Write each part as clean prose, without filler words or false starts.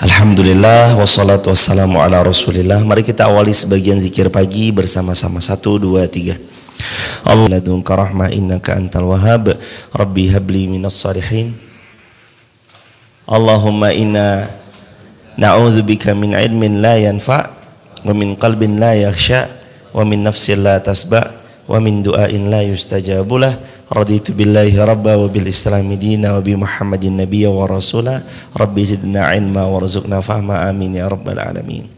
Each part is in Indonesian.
Alhamdulillah wassalatu wassalamu ala rasulillah. Mari kita awali sebagian zikir pagi bersama-sama. 1, 2, 3. Allah ladunka rahmah innaka antal wahhab. Rabbi habli minas salihin. Allahumma inna na'udzubika min ilmin la yanfa' wa min qalbin la yakhsha wa min nafsin la tasba' wa min du'ain la yustajabulah. Raditu billahi rabba wa bil islami dina wa bi muhammadin nabiyya wa rasula. Rabbi zidna ilma warzuqna fahma, amin ya rabbal alamin.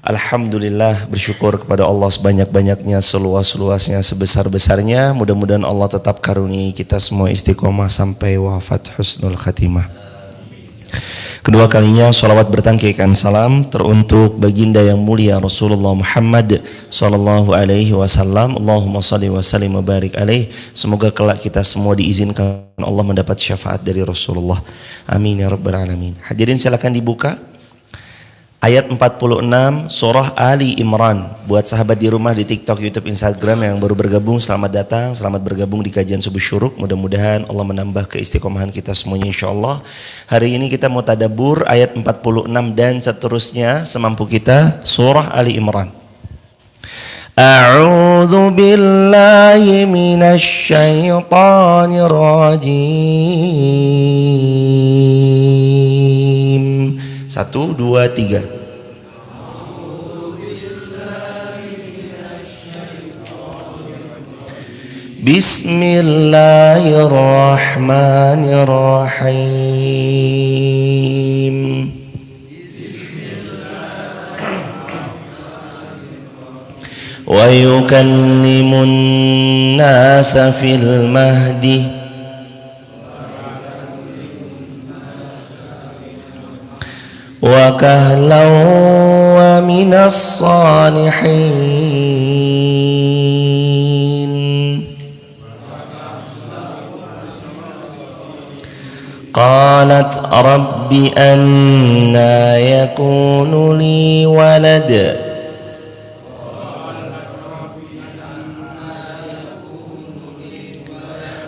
Alhamdulillah, bersyukur kepada Allah sebanyak-banyaknya, seluas-luasnya, sebesar-besarnya. Mudah-mudahan Allah tetap karuniai kita semua istiqomah sampai wafat husnul khatimah. Kedua kalinya salawat bertangkaikan salam teruntuk baginda yang mulia Rasulullah Muhammad sallallahu alaihi wasallam. Allahumma shalli wa sallim wa barik alaih. Semoga kelak kita semua diizinkan Allah mendapat syafaat dari Rasulullah. Amin ya rabbal alamin. Hadirin silakan dibuka ayat 46 surah Ali Imran. Buat sahabat di rumah di TikTok, YouTube, Instagram yang baru bergabung, selamat datang, selamat bergabung di kajian subuh syuruk. Mudah-mudahan Allah menambah keistiqomahan kita semuanya insyaallah. Hari ini kita mau tadabbur ayat 46 dan seterusnya semampu kita, surah Ali Imran. A'udzu billahi minasy syaithanir rajim. 1, 2, 3. Bismillahirrahmanirrahim. Wa yukallimun nasa fil mahdi wa kahlan wa minas salihin. Qalat rabbi anna yakunu li walad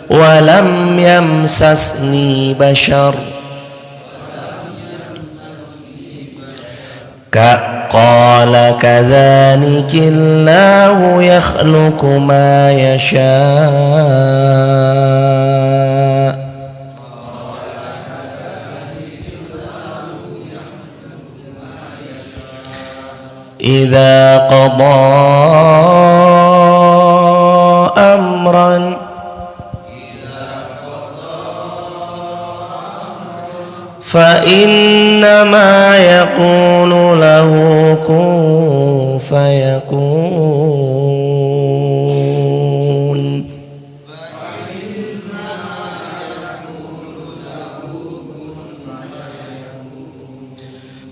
wa lam yamsasni bashar qala kadzalikillahu yakhluqu ma yasha' idza qada amran fa innama yaqulu lahu kun fayakun.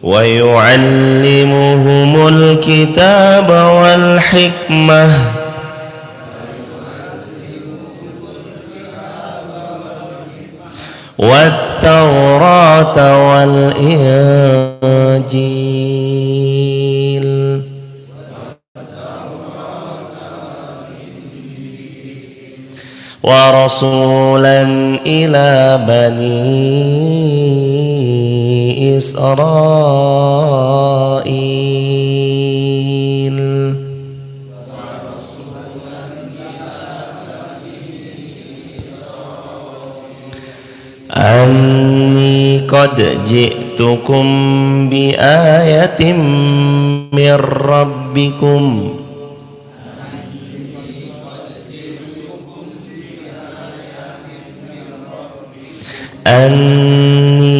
Wa yu'allimuhumul kitaba wal hikmah wat taurata wal injil wa rasulan ila bani Israil anni qad ji'tukum bi ayatin mir rabbikum anni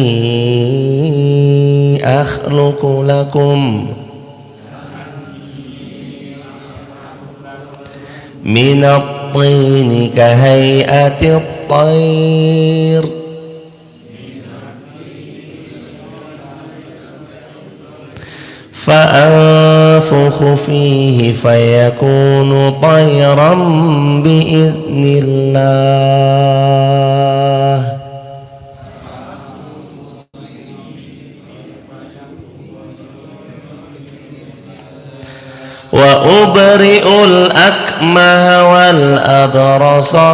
akhluqu lakum minat tini kahay'atit tayr fa'anfukhu fihi fayakunu tayran bi'idnillah wa ubri'ul akmaha wal abrasa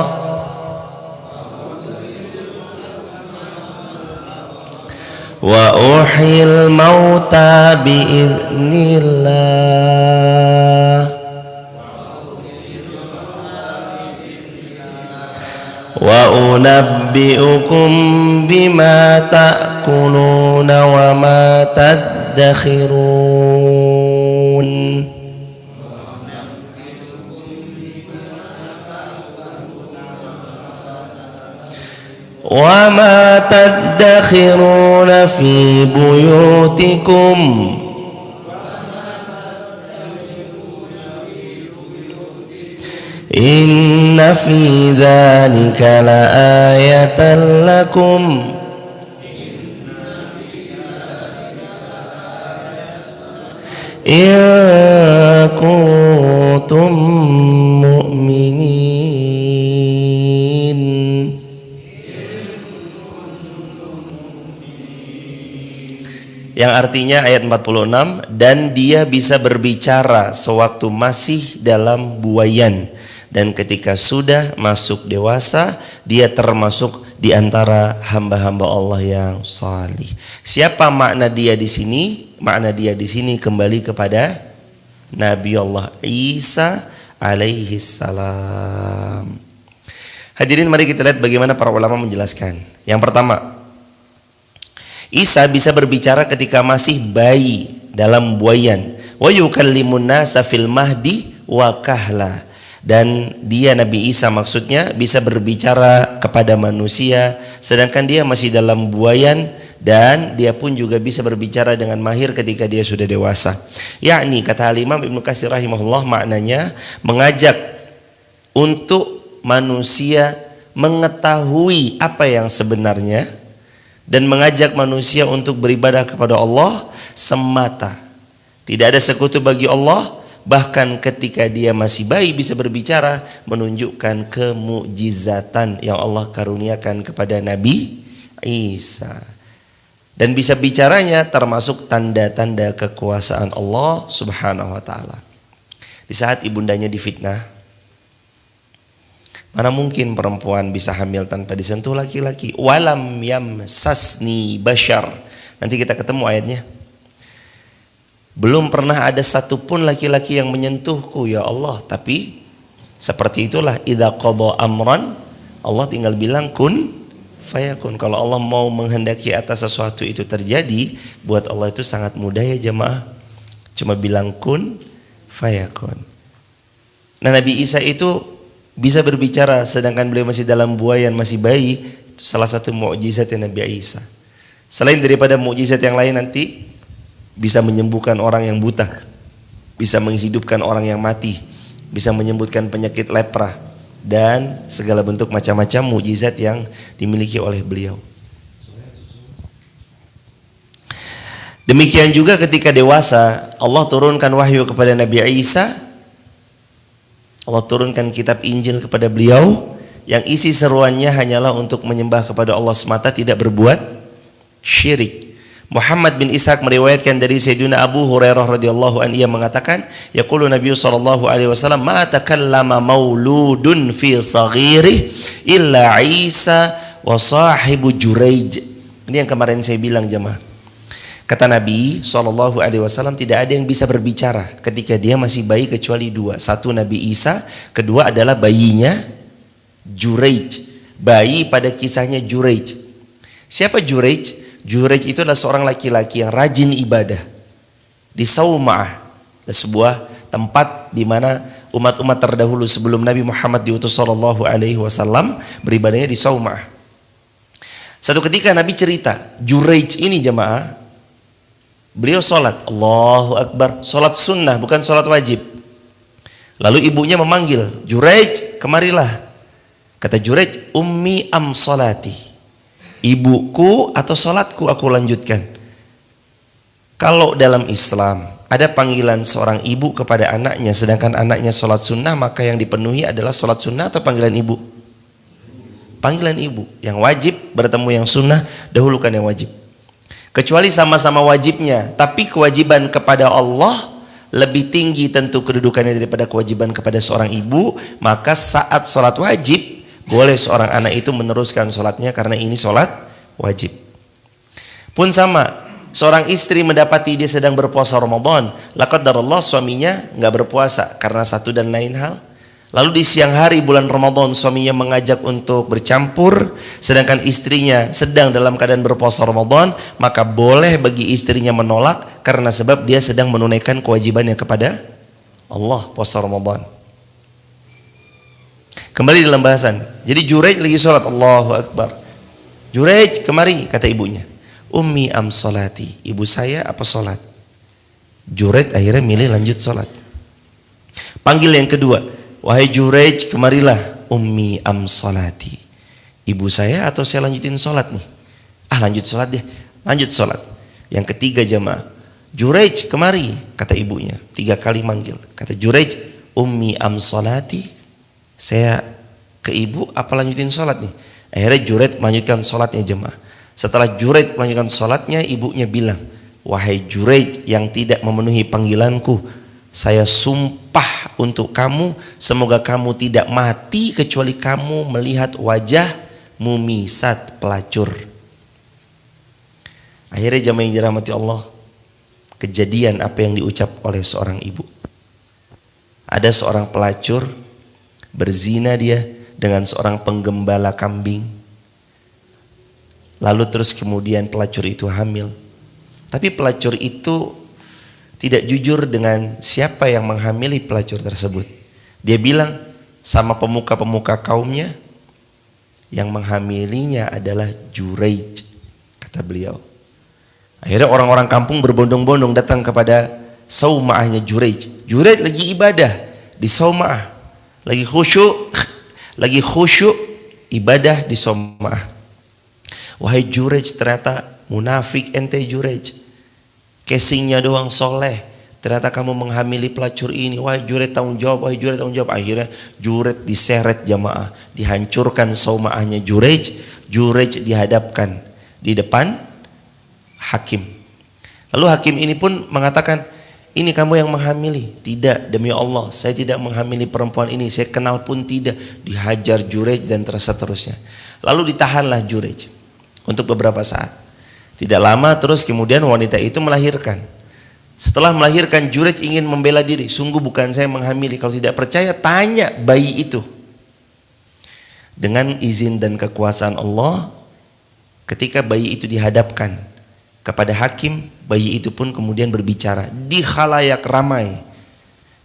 wa uhyil mauta biiznillah wa unabbi'ukum bima ta'kuluna wa ma tadakhirun. Wa ma tadakhiruna fi buyutikum inna fi dzalika laayatan lakum in kuntum mu'minin. Yang artinya ayat 46, dan dia bisa berbicara sewaktu masih dalam buayan, dan ketika sudah masuk dewasa dia termasuk di antara hamba-hamba Allah yang salih. Siapa makna dia di sini? Makna dia di sini kembali kepada Nabi Allah Isa alaihi salam. Hadirin, mari kita lihat bagaimana para ulama menjelaskan. Yang pertama, Isa bisa berbicara ketika masih bayi dalam buayan. Wa yukallimun nasa fil mahdi wa kahla. Dan dia Nabi Isa maksudnya bisa berbicara kepada manusia sedangkan dia masih dalam buayan, dan dia pun juga bisa berbicara dengan mahir ketika dia sudah dewasa. Yakni kata Imam Ibnu Katsir rahimahullah, maknanya mengajak untuk manusia mengetahui apa yang sebenarnya dan mengajak manusia untuk beribadah kepada Allah semata. Tidak ada sekutu bagi Allah. Bahkan ketika dia masih bayi bisa berbicara, menunjukkan kemukjizatan yang Allah karuniakan kepada Nabi Isa. Dan bisa bicaranya termasuk tanda-tanda kekuasaan Allah Subhanahu wa taala. Di saat ibundanya difitnah, mana mungkin perempuan bisa hamil tanpa disentuh laki-laki? Walam yamsasni bashar. Nanti kita ketemu ayatnya. Belum pernah ada satupun laki-laki yang menyentuhku ya Allah. Tapi seperti itulah, idza qada amran, Allah tinggal bilang kun fayakun. Kalau Allah mau menghendaki atas sesuatu itu terjadi, buat Allah itu sangat mudah ya jemaah. Cuma bilang kun fayakun. Nah, Nabi Isa itu bisa berbicara sedangkan beliau masih dalam buayan, masih bayi. Itu salah satu mukjizat Nabi Isa. Selain daripada mukjizat yang lain, nanti bisa menyembuhkan orang yang buta, bisa menghidupkan orang yang mati, bisa menyembuhkan penyakit lepra, dan segala bentuk macam-macam mukjizat yang dimiliki oleh beliau. Demikian juga ketika dewasa, Allah turunkan wahyu kepada Nabi Isa. Allah turunkan kitab Injil kepada beliau yang isi seruannya hanyalah untuk menyembah kepada Allah semata, tidak berbuat syirik. Muhammad bin Ishaq meriwayatkan dari Sayyidina Abu Hurairah radhiyallahu anhu, ia mengatakan, yaqulu Nabi sallallahu alaihi wasallam, ma takallama mauludun fi saghirih illa Isa wa sahibu Juraij. Ini yang kemarin saya bilang jemaah. Kata Nabi sallallahu alaihi wasallam, tidak ada yang bisa berbicara ketika dia masih bayi kecuali dua. Satu Nabi Isa, kedua adalah bayinya Juraij. Bayi pada kisahnya Juraij. Siapa Juraij? Juraij itu adalah seorang laki-laki yang rajin ibadah di Sauma'ah, sebuah tempat di mana umat-umat terdahulu sebelum Nabi Muhammad diutus sallallahu alaihi wasallam beribadahnya di Sauma'ah. Satu ketika Nabi cerita, Juraij ini jemaah, beliau sholat, Allahu Akbar, sholat sunnah bukan sholat wajib. Lalu ibunya memanggil, Juraij, kemarilah. Kata Juraij, ummi am sholati, ibuku atau sholatku aku lanjutkan. Kalau dalam Islam ada panggilan seorang ibu kepada anaknya sedangkan anaknya sholat sunnah, maka yang dipenuhi adalah sholat sunnah atau panggilan ibu? Panggilan ibu. Yang wajib bertemu yang sunnah, dahulukan yang wajib. Kecuali sama-sama wajibnya, tapi kewajiban kepada Allah lebih tinggi tentu kedudukannya daripada kewajiban kepada seorang ibu, maka saat sholat wajib boleh seorang anak itu meneruskan sholatnya karena ini sholat wajib. Pun sama, seorang istri mendapati dia sedang berpuasa Ramadan, laqad darallah suaminya nggak berpuasa karena satu dan lain hal. Lalu di siang hari bulan Ramadan suaminya mengajak untuk bercampur, sedangkan istrinya sedang dalam keadaan berpuasa Ramadan, maka boleh bagi istrinya menolak karena sebab dia sedang menunaikan kewajibannya kepada Allah puasa Ramadan. Kembali dalam bahasan. Jadi Juraij lagi sholat, Allahu Akbar. Juraij kemari, kata ibunya. Ummi am solati, ibu saya apa sholat? Juraij akhirnya milih lanjut sholat. Panggil yang kedua, wahai Juraij kemarilah. Ummi am solati, ibu saya atau saya lanjutin sholat nih? Lanjut sholat deh, lanjut sholat. Yang ketiga jamaah, Juraij kemari, kata ibunya. 3 kali manggil, kata Juraij, ummi am solati, saya ke ibu apa lanjutin sholat nih? Akhirnya Juraij melanjutkan sholatnya jemaah. Setelah Juraij melanjutkan sholatnya, ibunya bilang, wahai Juraij yang tidak memenuhi panggilanku, saya sumpah untuk kamu, semoga kamu tidak mati kecuali kamu melihat wajah mumisat pelacur. Akhirnya jemaah yang dirahmati Allah, kejadian apa yang diucap oleh seorang ibu. Ada seorang pelacur, berzina dia dengan seorang penggembala kambing. Lalu terus kemudian pelacur itu hamil. Tapi pelacur itu tidak jujur dengan siapa yang menghamili pelacur tersebut. Dia bilang sama pemuka-pemuka kaumnya, yang menghamilinya adalah Juraij, kata beliau. Akhirnya orang-orang kampung berbondong-bondong datang kepada saumaahnya Juraij. Juraij lagi ibadah di saumaah, lagi khusyuk ibadah di saumaah. Wahai Juraij, ternyata munafik ente Juraij, casingnya doang soleh, ternyata kamu menghamili pelacur ini. Wahai Juraij tanggung jawab, wahai Juraij tanggung jawab. Akhirnya Juraij diseret jamaah, dihancurkan saumaahnya Juraij. Juraij dihadapkan di depan hakim. Lalu hakim ini pun mengatakan, ini kamu yang menghamili? Tidak, demi Allah saya tidak menghamili perempuan ini, saya kenal pun tidak. Dihajar Juraij dan seterusnya. Lalu ditahanlah Juraij untuk beberapa saat. Tidak lama terus kemudian wanita itu melahirkan. Setelah melahirkan, Juraij ingin membela diri, sungguh bukan saya menghamili, kalau tidak percaya tanya bayi itu. Dengan izin dan kekuasaan Allah, ketika bayi itu dihadapkan kepada hakim, bayi itu pun kemudian berbicara di khalayak ramai,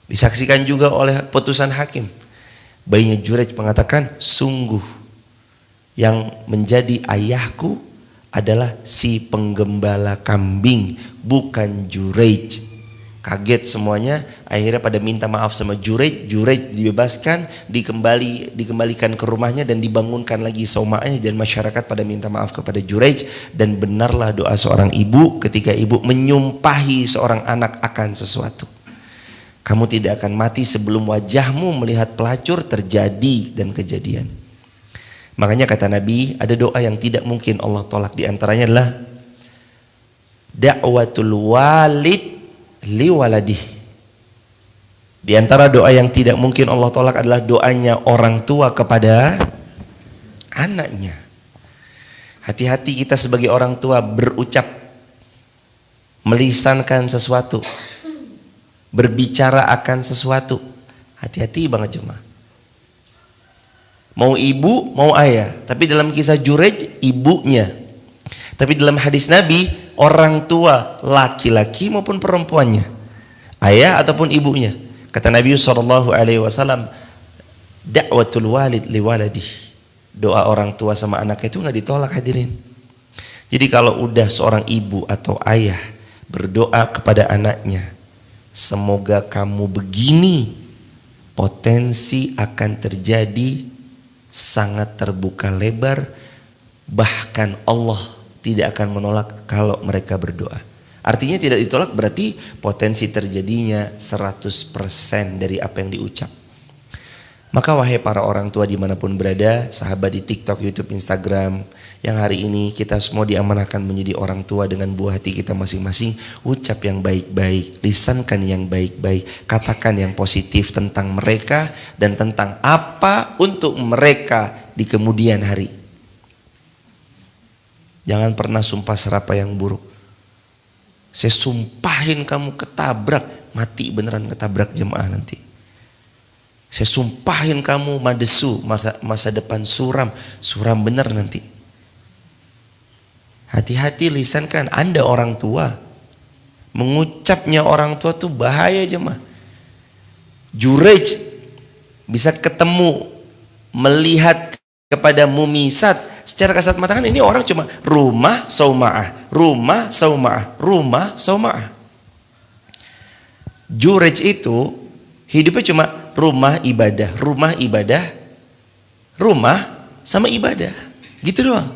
disaksikan juga oleh putusan hakim. Bayinya Juraij mengatakan, sungguh yang menjadi ayahku adalah si penggembala kambing, bukan Juraij. Kaget semuanya, akhirnya pada minta maaf sama Juraij. Juraij dibebaskan, dikembalikan ke rumahnya dan dibangunkan lagi saumaahnya, dan masyarakat pada minta maaf kepada Juraij. Dan benarlah doa seorang ibu ketika ibu menyumpahi seorang anak akan sesuatu. Kamu tidak akan mati sebelum wajahmu melihat pelacur terjadi dan kejadian. Makanya kata Nabi, ada doa yang tidak mungkin Allah tolak, di antaranya adalah da'watul walid liwaladih. Di antara doa yang tidak mungkin Allah tolak adalah doanya orang tua kepada anaknya. Hati-hati kita sebagai orang tua berucap, melisankan sesuatu, berbicara akan sesuatu. Hati-hati banget jemaah. Mau ibu, mau ayah. Tapi dalam kisah Juraij, ibunya. Tapi dalam hadis Nabi, orang tua laki-laki maupun perempuannya, ayah ataupun ibunya. Kata Nabi SAW, da'watul walid liwaladih, doa orang tua sama anaknya itu nggak ditolak hadirin. Jadi kalau udah seorang ibu atau ayah berdoa kepada anaknya, semoga kamu begini, potensi akan terjadi sangat terbuka lebar, bahkan Allah tidak akan menolak kalau mereka berdoa. Artinya tidak ditolak berarti potensi terjadinya 100% dari apa yang diucap. Maka wahai para orang tua dimanapun berada, sahabat di TikTok, YouTube, Instagram, yang hari ini kita semua diamanahkan menjadi orang tua dengan buah hati kita masing-masing. Ucap yang baik-baik, lisankan yang baik-baik, katakan yang positif tentang mereka dan tentang apa untuk mereka di kemudian hari. Jangan pernah sumpah serapah yang buruk. Saya sumpahin kamu ketabrak, mati beneran ketabrak jemaah nanti. Saya sumpahin kamu madesu, masa depan suram bener nanti. Hati-hati lisan kan, Anda orang tua. Mengucapnya orang tua tuh bahaya jemaah. Jurej bisa ketemu, melihat kepada mumisat secara kasat mata kan, ini orang cuma rumah sauma'ah, rumah sauma'ah, rumah sauma'ah. Jurej itu hidupnya cuma rumah ibadah, rumah sama ibadah, gitu doang.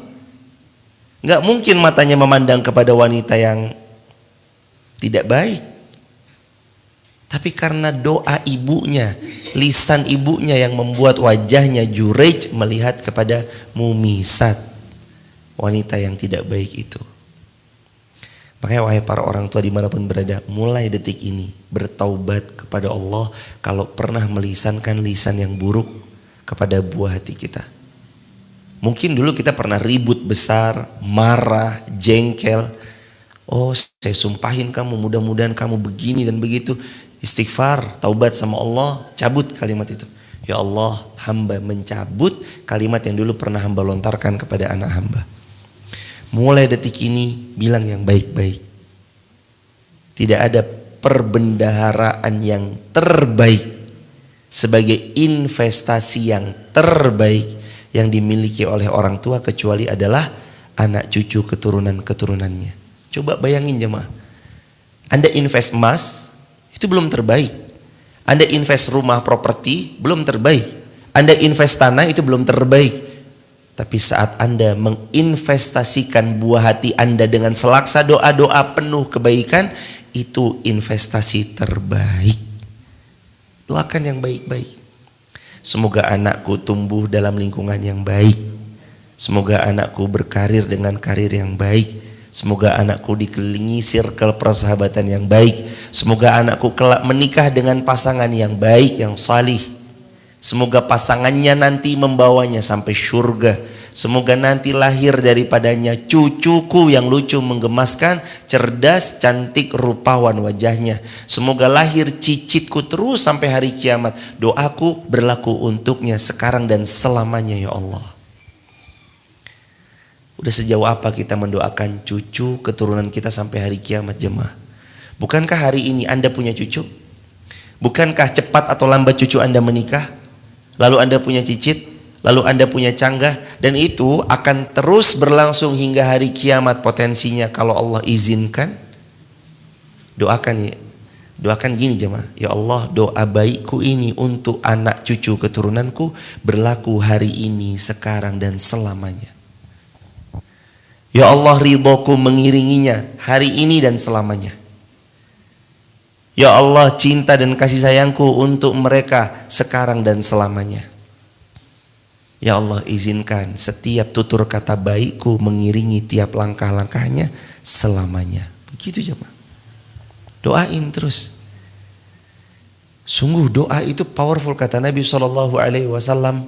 Nggak mungkin matanya memandang kepada wanita yang tidak baik. Tapi karena doa ibunya, lisan ibunya yang membuat wajahnya Jurej melihat kepada mumisat, wanita yang tidak baik itu. Makanya wahai para orang tua dimanapun berada, mulai detik ini bertaubat kepada Allah kalau pernah melisankan lisan yang buruk kepada buah hati kita. Mungkin dulu kita pernah ribut besar, marah, jengkel. Oh, saya sumpahin kamu, mudah-mudahan kamu begini dan begitu. Istighfar, taubat sama Allah, cabut kalimat itu. Ya Allah, hamba mencabut kalimat yang dulu pernah hamba lontarkan kepada anak hamba. Mulai detik ini bilang yang baik-baik. Tidak ada perbendaharaan yang terbaik sebagai investasi yang terbaik yang dimiliki oleh orang tua kecuali adalah anak cucu keturunan-keturunannya. Coba bayangin jemaah. Anda invest emas, itu belum terbaik. Anda invest rumah properti, belum terbaik. Anda invest tanah, itu belum terbaik. Tapi saat Anda menginvestasikan buah hati Anda dengan selaksa doa-doa penuh kebaikan, itu investasi terbaik. Doakan yang baik-baik. Semoga anakku tumbuh dalam lingkungan yang baik. Semoga anakku berkarir dengan karir yang baik. Semoga anakku dikelilingi circle persahabatan yang baik. Semoga anakku kelak menikah dengan pasangan yang baik, yang salih. Semoga pasangannya nanti membawanya sampai surga. Semoga nanti lahir daripadanya cucuku yang lucu menggemaskan, cerdas, cantik, rupawan wajahnya. Semoga lahir cicitku terus sampai hari kiamat. Doaku berlaku untuknya sekarang dan selamanya ya Allah. Udah sejauh apa kita mendoakan cucu keturunan kita sampai hari kiamat jemaah? Bukankah hari ini Anda punya cucu? Bukankah cepat atau lambat cucu Anda menikah? Lalu Anda punya cicit? Lalu Anda punya canggah? Dan itu akan terus berlangsung hingga hari kiamat potensinya kalau Allah izinkan. Doakan ya. Doakan gini jemaah. Ya Allah, doa baikku ini untuk anak cucu keturunanku berlaku hari ini, sekarang dan selamanya. Ya Allah, ridhoku mengiringinya hari ini dan selamanya. Ya Allah, cinta dan kasih sayangku untuk mereka sekarang dan selamanya. Ya Allah, izinkan setiap tutur kata baikku mengiringi tiap langkah-langkahnya selamanya. Begitu jemaah. Doain terus. Sungguh doa itu powerful, kata Nabi SAW.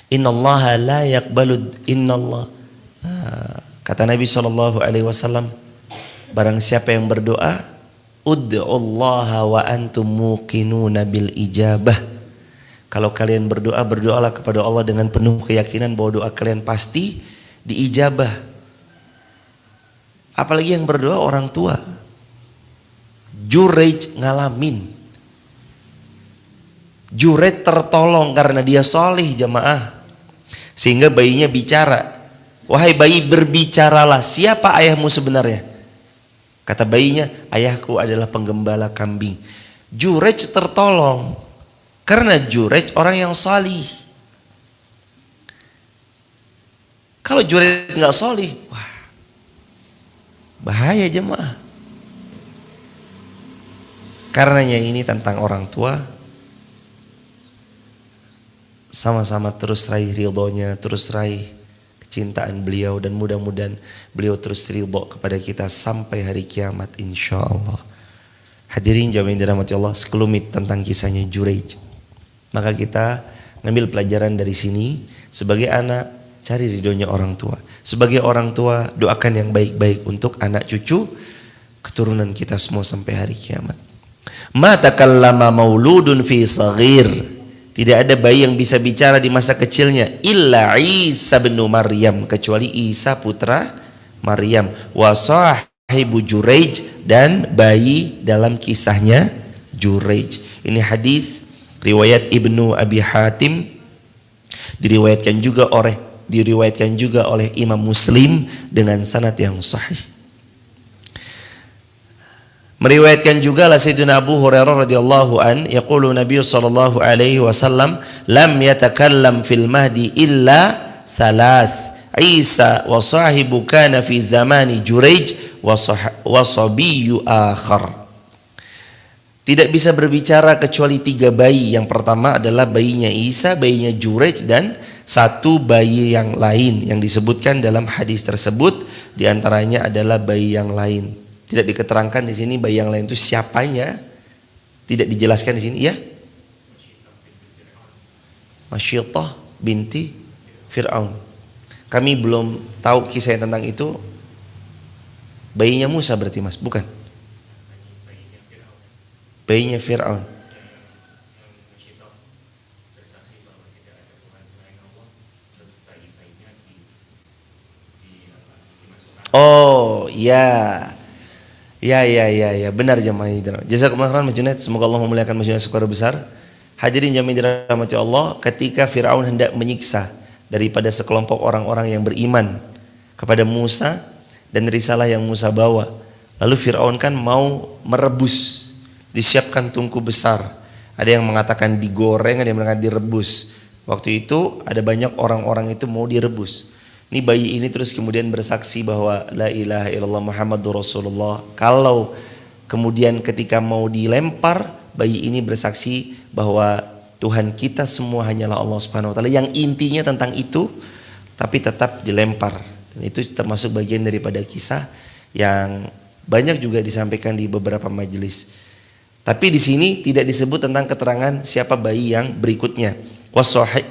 Innallaha la yaqbalu innallah. Kata Nabi SAW, barang siapa yang berdoa, ud'ullaha wa antum muqinuna bil ijabah. Kalau kalian berdoa, berdoalah kepada Allah dengan penuh keyakinan bahwa doa kalian pasti diijabah. Apalagi yang berdoa orang tua. Jurej ngalamin. Jurej tertolong karena dia solih jemaah. Sehingga bayinya bicara. Wahai bayi, berbicaralah, siapa ayahmu sebenarnya? Kata bayinya, ayahku adalah penggembala kambing. Jurej tertolong. Karena Jurej orang yang salih. Kalau Jurej nggak salih, wah, bahaya jemaah. Karenanya ini tentang orang tua. Sama-sama terus raih ridhonya, terus raih kecintaan beliau, dan mudah-mudahan beliau terus ridho kepada kita sampai hari kiamat insya Allah. Hadirin jamaah yang dirahmati Allah, sekelumit tentang kisahnya Jurej. Maka kita ngambil pelajaran dari sini, sebagai anak cari ridhonya orang tua. Sebagai orang tua, doakan yang baik-baik untuk anak cucu keturunan kita semua sampai hari kiamat. Ma takallama mauludun fi saghir. Tidak ada bayi yang bisa bicara di masa kecilnya illa Isa bin Maryam, kecuali Isa putra Maryam, wa sahibu Juraij, dan bayi dalam kisahnya Juraij. Ini hadis riwayat Ibnu Abi Hatim, diriwayatkan juga oleh Imam Muslim dengan sanad yang sahih. Meriwayatkan juga lah Sayyidina Abu Hurairah radhiyallahu an, yaqulu Nabi sallallahu alaihi wasallam, lam yatakallam fil mahdi illa thalath, Isa wa sahibu kana fi zamani Juraij wa sabiyyu akhar. Tidak bisa berbicara kecuali 3 bayi. Yang pertama adalah bayinya Isa, bayinya Juraij, dan 1 bayi yang lain yang disebutkan dalam hadis tersebut. Di antaranya adalah bayi yang lain. Tidak diketerangkan di sini bayi yang lain itu siapanya. Tidak dijelaskan di sini, ya. Masyiatah binti Fir'aun. Kami belum tahu kisah tentang itu. Bayinya Musa berarti, Mas, bukan? Bayinya Fir'aun. Oh, ya. Ya, benar jemaah hadirin. Jazakumullah khairan Mas Junaid, semoga Allah memuliakan Mas Junaid skala besar. Hadirin jemaah dirahmati Allah, ketika Firaun hendak menyiksa daripada sekelompok orang-orang yang beriman kepada Musa dan risalah yang Musa bawa. Lalu Firaun kan mau merebus, disiapkan tungku besar. Ada yang mengatakan digoreng, ada yang mengatakan direbus. Waktu itu ada banyak orang-orang itu mau direbus. Ini bayi ini terus kemudian bersaksi bahwa la ilaha illallah Muhammadur Rasulullah. Kalau kemudian ketika mau dilempar, bayi ini bersaksi bahwa Tuhan kita semua hanyalah Allah Subhanahu wa taala, yang intinya tentang itu, tapi tetap dilempar. Dan itu termasuk bagian daripada kisah yang banyak juga disampaikan di beberapa majelis. Tapi di sini tidak disebut tentang keterangan siapa bayi yang berikutnya.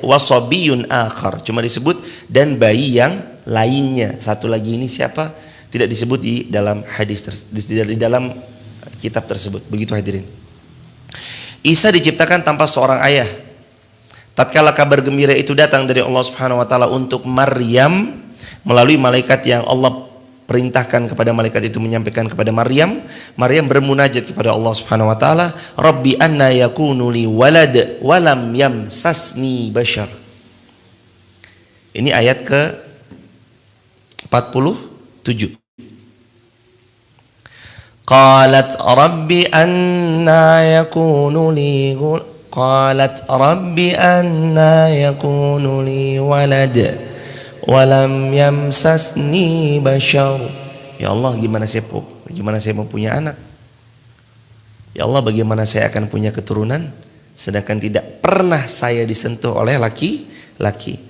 Wasabiyun akhar, cuma disebut dan bayi yang lainnya. Satu lagi ini siapa? Tidak disebut di dalam hadis di dalam kitab tersebut. Begitu hadirin. Isa diciptakan tanpa seorang ayah. Tatkala kabar gembira itu datang dari Allah Subhanahu wa taala untuk Maryam melalui malaikat yang Allah perintahkan kepada malaikat itu menyampaikan kepada Maryam. Maryam bermunajat kepada Allah Subhanahu wa taala, Rabbi anna yakunu li walad wa lam yamsasni bashar. Ini ayat ke 47. Qalat rabbi anna yakunu li walad walam yamsasni bashar. Ya Allah, gimana saya mau punya anak? Ya Allah, bagaimana saya akan punya keturunan sedangkan tidak pernah saya disentuh oleh laki-laki?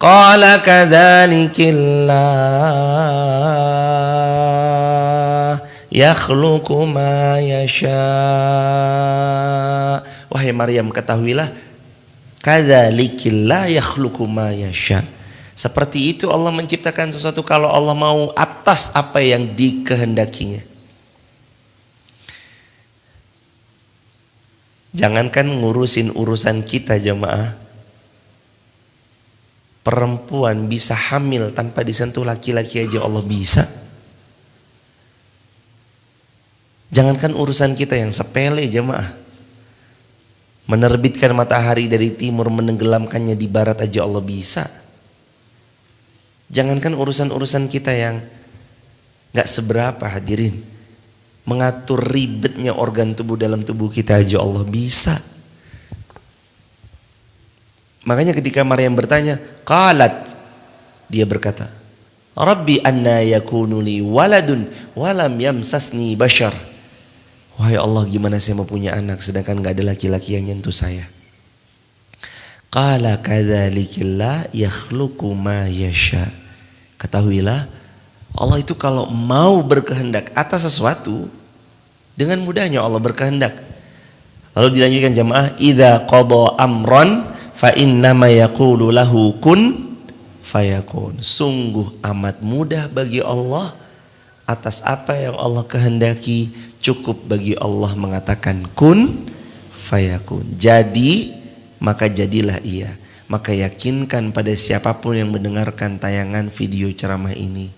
Qala kadzalikillah yakhluqu ma yasha. Wahai Maryam, ketahuilah, kadzalikillah yakhluqu ma yasha. Seperti itu Allah menciptakan sesuatu kalau Allah mau, atas apa yang dikehendakinya. Jangankan ngurusin urusan kita jemaah, perempuan bisa hamil tanpa disentuh laki-laki aja Allah bisa. Jangankan urusan kita yang sepele jemaah, menerbitkan matahari dari timur menenggelamkannya di barat aja Allah bisa. Jangankan urusan-urusan kita yang gak seberapa hadirin, mengatur ribetnya organ tubuh dalam tubuh kita aja Allah bisa. Makanya ketika Maryam bertanya, qalat, dia berkata, Rabbi anna yakunu li waladun walam yamsasni bashar. Wahai Allah, gimana saya mau punya anak sedangkan gak ada laki-laki yang nyentuh saya? Qala kadzalikillah yakhluqu ma yasha. Ketahuilah, Allah itu kalau mau berkehendak atas sesuatu, dengan mudahnya Allah berkehendak. Lalu dilanjutkan jemaah, idza qada amran fa innama yaqulu lahu kun fayakun. Sungguh amat mudah bagi Allah atas apa yang Allah kehendaki, cukup bagi Allah mengatakan kun fayakun. Jadi, maka jadilah ia. Maka yakinkan pada siapapun yang mendengarkan tayangan video ceramah ini,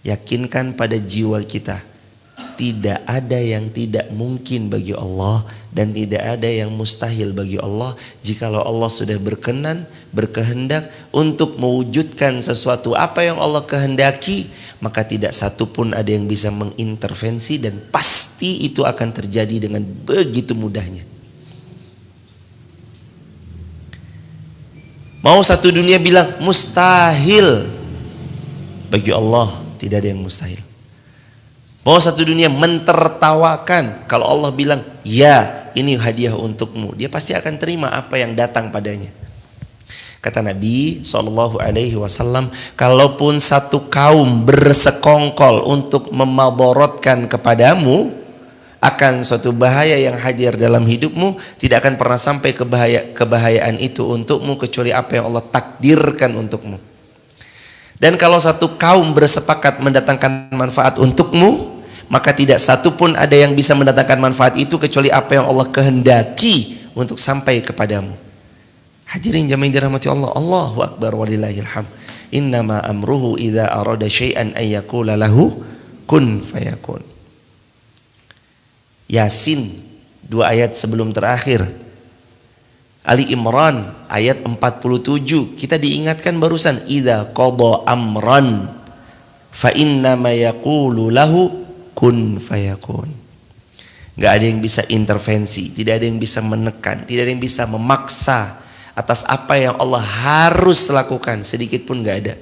yakinkan pada jiwa kita, tidak ada yang tidak mungkin bagi Allah dan tidak ada yang mustahil bagi Allah. Jikalau Allah sudah berkenan, berkehendak untuk mewujudkan sesuatu apa yang Allah kehendaki, maka tidak satu pun ada yang bisa mengintervensi, dan pasti itu akan terjadi dengan begitu mudahnya. Mau satu dunia bilang mustahil, bagi Allah tidak ada yang mustahil. Mau satu dunia mentertawakan, kalau Allah bilang ya ini hadiah untukmu, dia pasti akan terima apa yang datang padanya. Kata Nabi SAW, kalaupun satu kaum bersekongkol untuk memadorotkan kepadamu akan suatu bahaya yang hadir dalam hidupmu, tidak akan pernah sampai kebahayaan itu untukmu kecuali apa yang Allah takdirkan untukmu. Dan kalau satu kaum bersepakat mendatangkan manfaat untukmu, maka tidak satu pun ada yang bisa mendatangkan manfaat itu kecuali apa yang Allah kehendaki untuk sampai kepadamu. Hadirin jamaah yang dirahmati Allah, Allahu akbar walillahil hamd. Innama amruhu idza arada syai'an ay yaqula lahu kun fayakun. Yasin 2 ayat sebelum terakhir. Ali Imran ayat 47, kita diingatkan barusan, idza qada amran fa innama yaqulu lahu kun fayakun. Gak ada yang bisa intervensi, tidak ada yang bisa menekan, tidak ada yang bisa memaksa atas apa yang Allah harus lakukan, sedikit pun gak ada.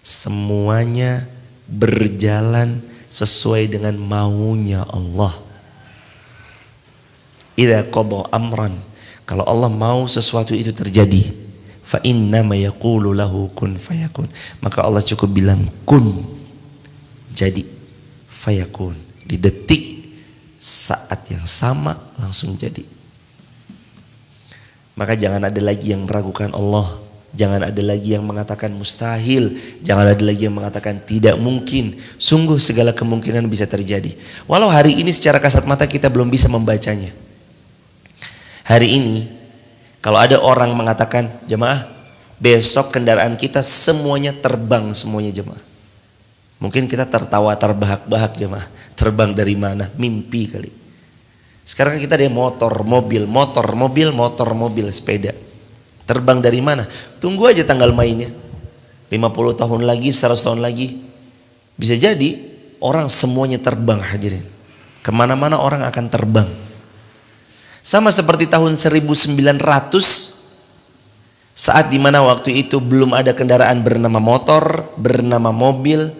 Semuanya berjalan sesuai dengan maunya Allah. Idza qada amran, kalau Allah mau sesuatu itu terjadi, fa innama yaqulu lahu kun fayakun, maka Allah cukup bilang kun, jadi, fayakun, di detik saat yang sama langsung jadi. Maka jangan ada lagi yang meragukan Allah, jangan ada lagi yang mengatakan mustahil, jangan ada lagi yang mengatakan tidak mungkin. Sungguh segala kemungkinan bisa terjadi. Walau hari ini secara kasat mata kita belum bisa membacanya. Hari ini kalau ada orang mengatakan, jemaah besok kendaraan kita semuanya terbang, semuanya jemaah, mungkin kita tertawa terbahak-bahak, jemaah terbang dari mana? Mimpi kali. Sekarang kita ada motor, mobil, sepeda. Terbang dari mana? Tunggu aja tanggal mainnya. 50 tahun lagi, 100 tahun lagi, bisa jadi orang semuanya terbang, hadirin. Kemana-mana orang akan terbang. Sama seperti tahun 1900, saat dimana waktu itu belum ada kendaraan bernama motor, bernama mobil.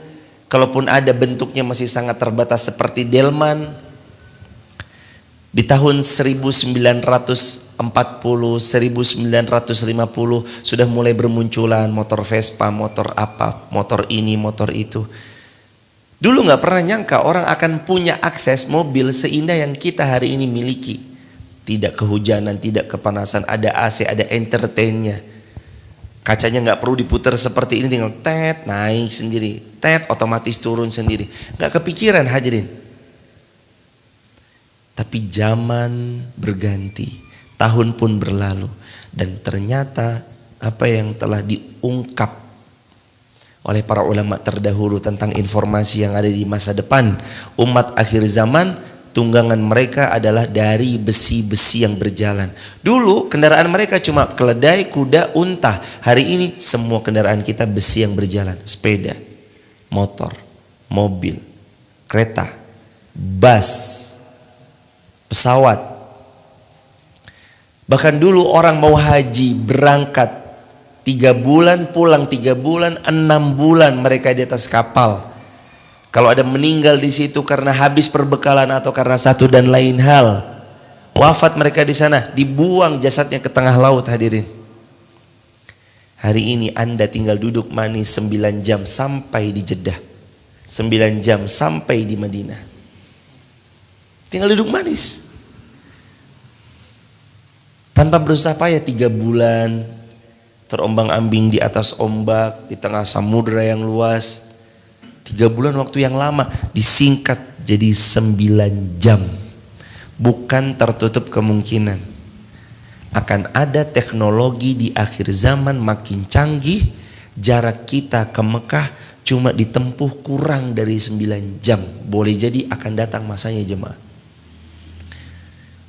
Kalaupun ada, bentuknya masih sangat terbatas seperti delman. Di tahun 1940, 1950 sudah mulai bermunculan motor Vespa, motor apa, motor ini, motor itu. Dulu gak pernah nyangka orang akan punya akses mobil seindah yang kita hari ini miliki. Tidak kehujanan, tidak kepanasan, ada AC, ada entertainnya. Kacanya nggak perlu diputar seperti ini, tinggal tet naik sendiri, tet otomatis turun sendiri. Nggak kepikiran, hadirin. Tapi zaman berganti, tahun pun berlalu, dan ternyata apa yang telah diungkap oleh para ulama terdahulu tentang informasi yang ada di masa depan umat akhir zaman, tunggangan mereka adalah dari besi-besi yang berjalan. Dulu kendaraan mereka cuma keledai, kuda, unta. Hari ini semua kendaraan kita besi yang berjalan. Sepeda, motor, mobil, kereta, bus, pesawat. Bahkan dulu orang mau haji, berangkat 3 bulan, pulang 3 bulan, 6 bulan mereka di atas kapal. Kalau ada meninggal di situ karena habis perbekalan atau karena satu dan lain hal, wafat mereka di sana, dibuang jasadnya ke tengah laut, hadirin. Hari ini Anda tinggal duduk manis 9 jam sampai di Jeddah, 9 jam sampai di Madinah. Tinggal duduk manis. Tanpa berusaha payah 3 bulan, terombang-ambing di atas ombak, di tengah samudra yang luas. 3 bulan waktu yang lama, disingkat jadi 9 jam. Bukan tertutup kemungkinan akan ada teknologi di akhir zaman makin canggih, jarak kita ke Mekah cuma ditempuh kurang dari 9 jam. Boleh jadi akan datang masanya jemaah.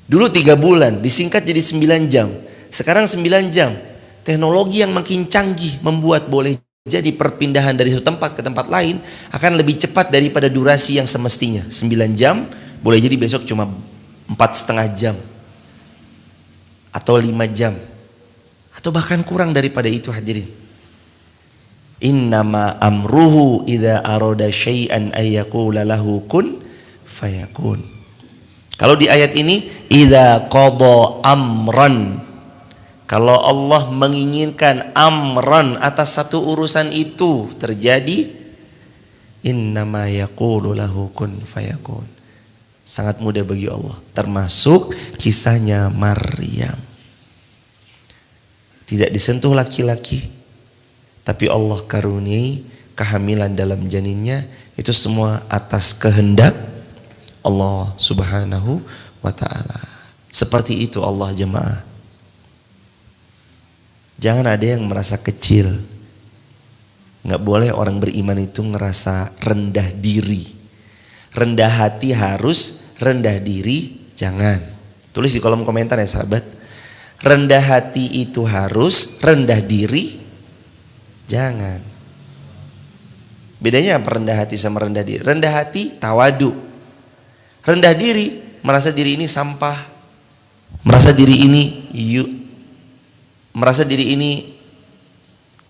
Dulu 3 bulan disingkat jadi 9 jam. Sekarang 9 jam. Teknologi yang makin canggih membuat boleh jadi perpindahan dari satu tempat ke tempat lain akan lebih cepat daripada durasi yang semestinya. 9 jam boleh jadi besok cuma 4,5 jam atau 5 jam atau bahkan kurang daripada itu hadirin. Innama amruhu idza arada syai'an ayyaqula lahu kun fayakun. Kalau di ayat ini idza qada amran, kalau Allah menginginkan amran atas satu urusan itu terjadi, innama yaqulu lahu kun fayakun. Sangat mudah bagi Allah. Termasuk kisahnya Maryam. Tidak disentuh laki-laki, tapi Allah karuniai kehamilan dalam janinnya. Itu semua atas kehendak Allah subhanahu wa ta'ala. Seperti itu Allah jemaah. Jangan ada yang merasa kecil. Nggak boleh orang beriman itu ngerasa rendah diri. Rendah hati harus, rendah diri jangan. Tulis di kolom komentar ya sahabat. Rendah hati itu harus, rendah diri jangan. Bedanya apa rendah hati sama rendah diri? Rendah hati tawadu. Rendah diri merasa diri ini sampah. Merasa diri ini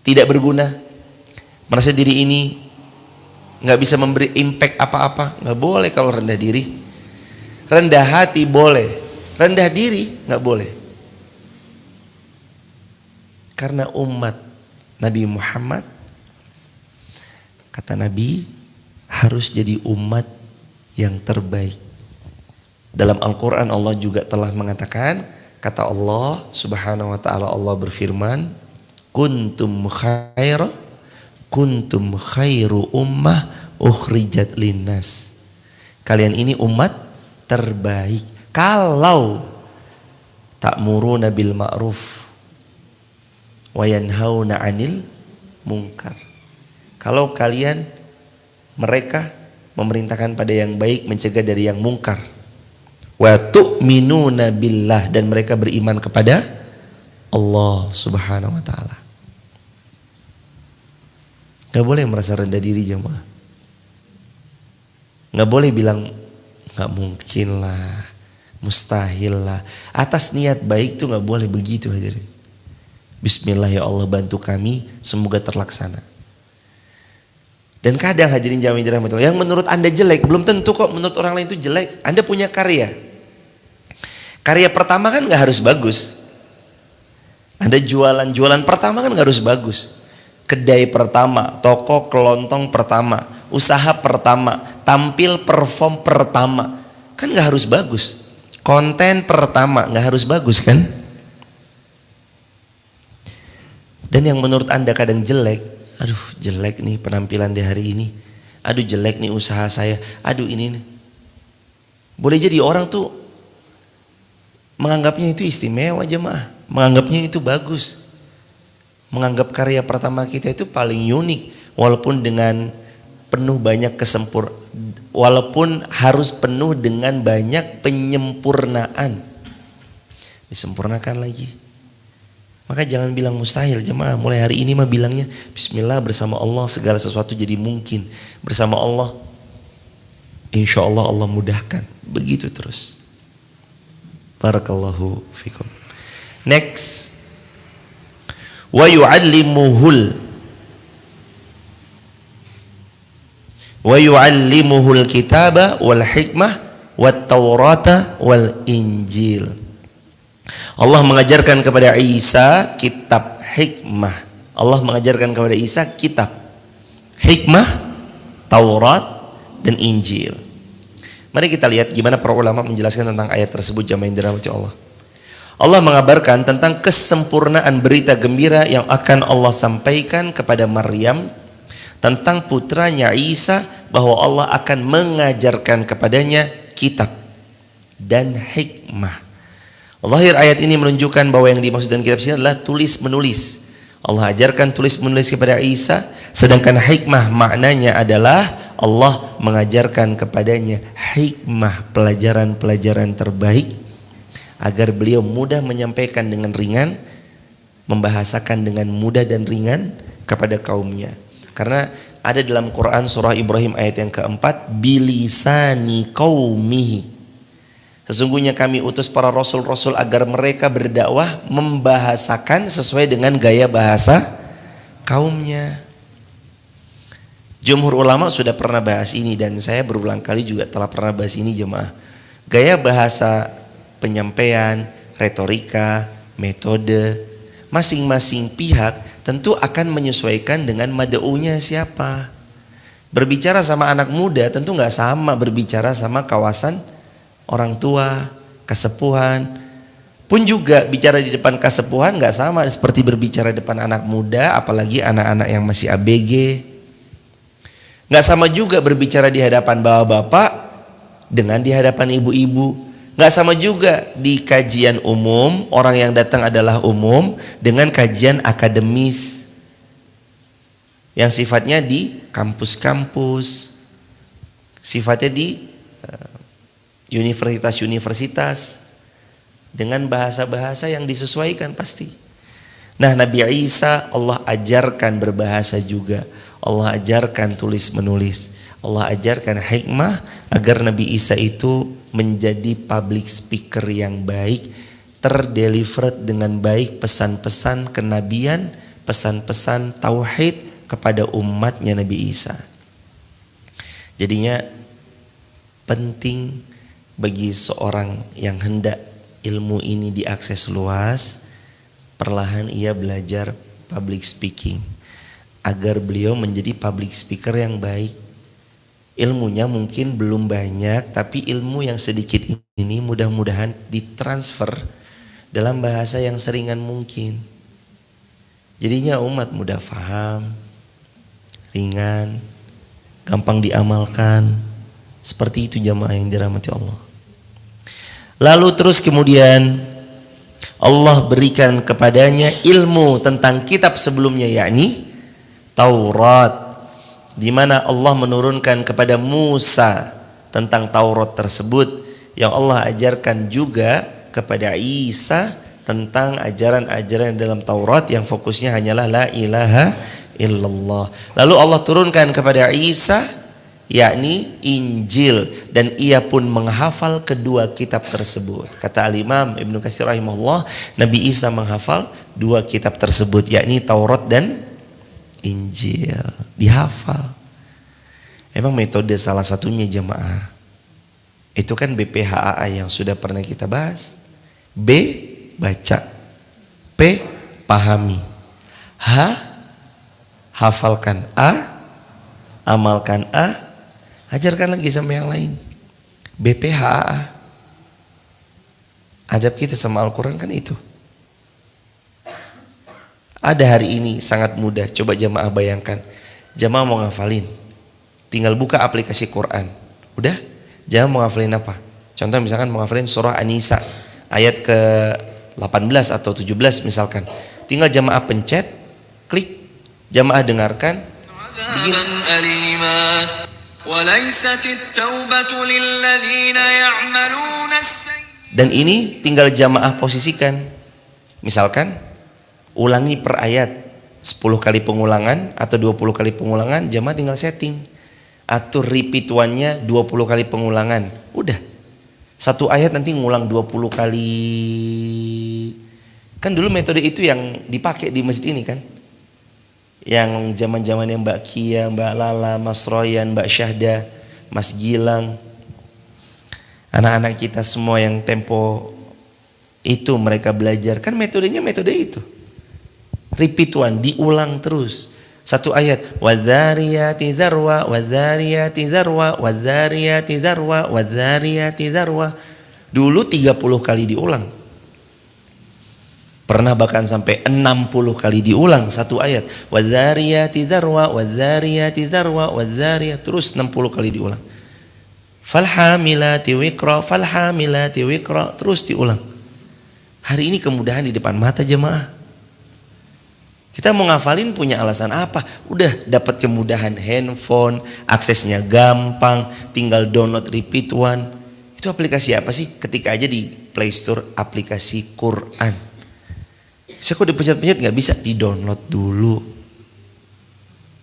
tidak berguna. Merasa diri ini nggak bisa memberi impact apa-apa. Nggak boleh kalau rendah diri. Rendah hati boleh, rendah diri nggak boleh. Karena umat Nabi Muhammad, kata Nabi, harus jadi umat yang terbaik. Dalam Al-Quran Allah juga telah mengatakan, kata Allah subhanahu wa ta'ala, Allah berfirman, kuntum khairu ummah ukhrijat linnas. Kalian ini umat terbaik kalau ta'muruna bil ma'ruf wa yanhauna 'anil munkar. Kalau mereka memerintahkan pada yang baik, mencegah dari yang mungkar. Wa tu'minuna billah, dan mereka beriman kepada Allah subhanahu wa ta'ala. Gak boleh merasa rendah diri jemaah. Gak boleh bilang gak mungkin lah, mustahil lah. Atas niat baik tuh gak boleh begitu hadirin. Bismillah ya Allah, bantu kami, semoga terlaksana. Dan kadang hadirin jamaah dirahmati Allah, yang menurut Anda jelek belum tentu kok menurut orang lain itu jelek. Anda punya karya. Karya pertama kan gak harus bagus. Anda jualan pertama kan gak harus bagus. Kedai pertama, toko kelontong pertama, usaha pertama, tampil perform pertama, kan gak harus bagus. Konten pertama gak harus bagus kan. Dan yang menurut Anda kadang jelek, aduh jelek nih penampilan di hari ini, aduh jelek nih usaha saya, aduh ini nih. Boleh jadi orang tuh menganggapnya itu istimewa jemaah, menganggapnya itu bagus, menganggap karya pertama kita itu paling unik, walaupun dengan penuh banyak walaupun harus penuh dengan banyak penyempurnaan, disempurnakan lagi. Maka jangan bilang mustahil jemaah. Mulai hari ini mah bilangnya bismillah, bersama Allah segala sesuatu jadi mungkin. Bersama Allah insya Allah Allah mudahkan. Begitu terus. Barakallahu fikum. Next, wa yu'allimuhul kitaba wal hikmah wat taurata wal injil. Allah mengajarkan kepada Isa kitab hikmah. Allah mengajarkan kepada Isa kitab hikmah, Taurat dan Injil. Mari kita lihat gimana para ulama menjelaskan tentang ayat tersebut jamaah yang dirahmati Allah. Allah mengabarkan tentang kesempurnaan berita gembira yang akan Allah sampaikan kepada Maryam tentang putranya Isa, bahwa Allah akan mengajarkan kepadanya kitab dan hikmah. Zahir ayat ini menunjukkan bahwa yang dimaksud dengan kitab sini adalah tulis menulis. Allah ajarkan tulis menulis kepada Isa, sedangkan hikmah maknanya adalah Allah mengajarkan kepadanya hikmah, pelajaran-pelajaran terbaik agar beliau mudah menyampaikan dengan ringan, membahasakan dengan mudah dan ringan kepada kaumnya. Karena ada dalam Quran surah Ibrahim ayat yang keempat, bilisani qaumihi. Sesungguhnya kami utus para rasul-rasul agar mereka berdakwah membahasakan sesuai dengan gaya bahasa kaumnya. Jumhur ulama sudah pernah bahas ini dan saya berulang kali juga telah pernah bahas ini jemaah. Gaya bahasa penyampaian, retorika, metode, masing-masing pihak tentu akan menyesuaikan dengan mad'unya siapa. Berbicara sama anak muda tentu nggak sama berbicara sama kawasan orang tua, kesepuhan. Pun juga bicara di depan kesepuhan nggak sama seperti berbicara di depan anak muda, apalagi anak-anak yang masih ABG. Nggak sama juga berbicara di hadapan bapak-bapak dengan di hadapan ibu-ibu. Nggak sama juga di kajian umum, orang yang datang adalah umum, dengan kajian akademis yang sifatnya di kampus-kampus, sifatnya di universitas-universitas, dengan bahasa-bahasa yang disesuaikan pasti. Nah, Nabi Isa Allah ajarkan berbahasa juga, Allah ajarkan tulis menulis, Allah ajarkan hikmah agar Nabi Isa itu menjadi public speaker yang baik, terdelivered dengan baik pesan-pesan kenabian, pesan-pesan tauhid kepada umatnya Nabi Isa. Jadinya penting bagi seorang yang hendak ilmu ini diakses luas, perlahan ia belajar public speaking agar beliau menjadi public speaker yang baik. Ilmunya mungkin belum banyak, tapi ilmu yang sedikit ini mudah-mudahan ditransfer dalam bahasa yang seringan mungkin. Jadinya umat mudah faham, ringan, gampang diamalkan. Seperti itu jamaah yang dirahmati Allah. Lalu terus kemudian Allah berikan kepadanya ilmu tentang kitab sebelumnya, yakni Taurat, di mana Allah menurunkan kepada Musa tentang Taurat tersebut, yang Allah ajarkan juga kepada Isa tentang ajaran-ajaran dalam Taurat yang fokusnya hanyalah la ilaha illallah. Lalu Allah turunkan kepada Isa yakni Injil, dan ia pun menghafal kedua kitab tersebut. Kata Al-Imam Ibnu Katsir rahimahullah, Nabi Isa menghafal dua kitab tersebut, yakni Taurat dan Injil, dihafal. Emang metode salah satunya jemaah itu kan BPHAA yang sudah pernah kita bahas. B, baca. P, pahami. H, hafalkan. A, amalkan. A, ajarkan lagi sama yang lain. BPHAA. Adab kita sama Al-Quran kan itu. Ada hari ini sangat mudah. Coba jamaah bayangkan, jamaah mau ngafalin, tinggal buka aplikasi Quran. Udah, jamaah mau ngafalin apa? Contoh misalkan mau ngafalin surah An-Nisa ayat ke 18 atau 17 misalkan. Tinggal jamaah pencet, klik, jamaah dengarkan, begini. Dan ini tinggal jamaah posisikan. Misalkan ulangi per ayat 10 kali pengulangan atau 20 kali pengulangan, jamaah tinggal setting. Atur repeat one-nya 20 kali pengulangan. Udah. Satu ayat nanti ngulang 20 kali. Kan dulu metode itu yang dipakai di masjid ini kan. Yang zaman-zamannya Mbak Kia, Mbak Lala, Mas Royan, Mbak Syahda, Mas Gilang. Anak-anak kita semua yang tempo itu mereka belajar. Kan metodenya metode itu. Repeat one, diulang terus. Satu ayat, wadzariyati dzarwa, wadzariyati dzarwa, wadzariyati dzarwa, wadzariyati dzarwa. Dulu 30 kali diulang. Pernah bahkan sampai 60 kali diulang satu ayat. Wadzariyati dzarwa, wadzariyati dzarwa, wadzariyat, terus 60 kali diulang. Falhamilati wiqra, falhamilati wiqra, terus diulang. Hari ini kemudahan di depan mata jemaah. Kita mau ngafalin punya alasan apa? Udah dapat kemudahan handphone, aksesnya gampang, tinggal download repeat one. Itu aplikasi apa sih? Ketika aja di Play Store aplikasi Quran. Saya kok dipencet-pencet nggak bisa, di-download dulu.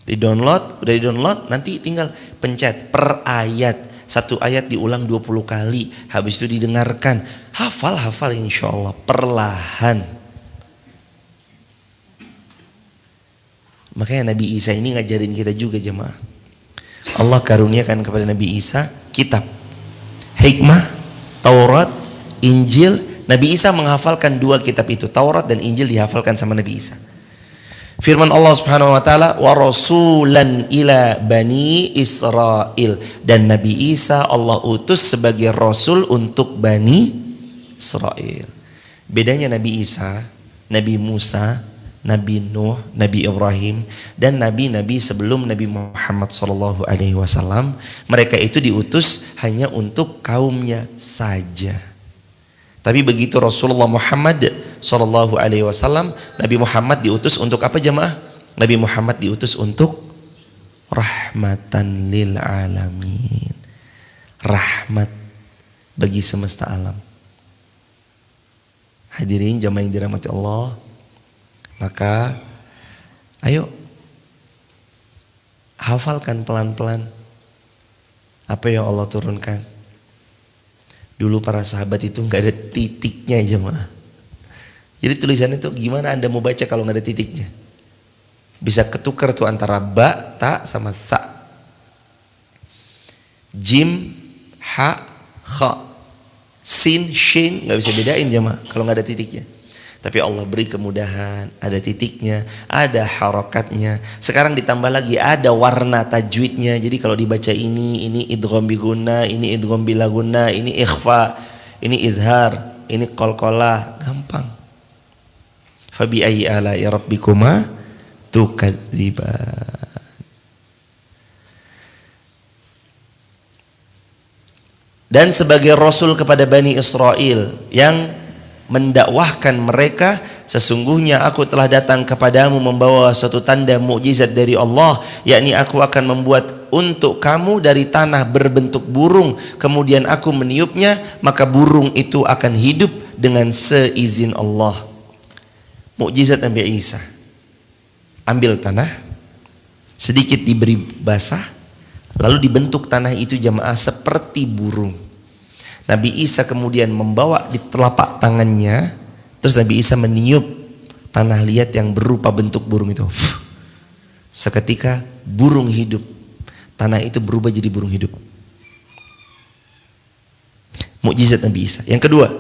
Di-download, udah di-download, nanti tinggal pencet per ayat. Satu ayat diulang 20 kali, habis itu didengarkan. Hafal insya Allah, perlahan. Makanya Nabi Isa ini ngajarin kita juga jemaah. Allah karuniakan kepada Nabi Isa kitab, hikmah, Taurat, Injil. Nabi Isa menghafalkan dua kitab itu, Taurat dan Injil dihafalkan sama Nabi Isa. Firman Allah Subhanahu wa taala, wa rasulan ila bani Israil, dan Nabi Isa Allah utus sebagai rasul untuk Bani Israel. Bedanya Nabi Isa, Nabi Musa, Nabi Nuh, Nabi Ibrahim, dan nabi-nabi sebelum Nabi Muhammad SAW, mereka itu diutus hanya untuk kaumnya saja. Tapi begitu Rasulullah Muhammad SAW, Nabi Muhammad diutus untuk apa jemaah? Nabi Muhammad diutus untuk rahmatan lil alamin, rahmat bagi semesta alam. Hadirin jemaah yang dirahmati Allah, maka ayo hafalkan pelan-pelan apa yang Allah turunkan. Dulu para sahabat itu nggak ada titiknya jemaah. Jadi tulisannya itu gimana Anda mau baca kalau nggak ada titiknya? Bisa ketukar tuh antara ba, ta sama sa. Jim, ha, kha. Sin, shin nggak bisa bedain jemaah kalau nggak ada titiknya. Tapi Allah beri kemudahan, ada titiknya, ada harokatnya. Sekarang ditambah lagi ada warna tajwidnya. Jadi kalau dibaca ini idgham bi gunna, ini idgham bila gunna, ini ikhfa, ini izhar, ini qalqalah, gampang. Fabi ayyi ala'i rabbikuma tukadziban. Dan sebagai rasul kepada Bani Israel yang mendakwahkan mereka, sesungguhnya aku telah datang kepadamu membawa suatu tanda mukjizat dari Allah, yakni aku akan membuat untuk kamu dari tanah berbentuk burung, kemudian aku meniupnya, maka burung itu akan hidup dengan seizin Allah. Mukjizat Nabi Isa, ambil tanah, sedikit diberi basah, lalu dibentuk tanah itu jamaah seperti burung. Nabi Isa kemudian membawa di telapak tangannya, terus Nabi Isa meniup tanah liat yang berupa bentuk burung itu. Seketika burung hidup, tanah itu berubah jadi burung hidup. Mukjizat Nabi Isa. Yang kedua,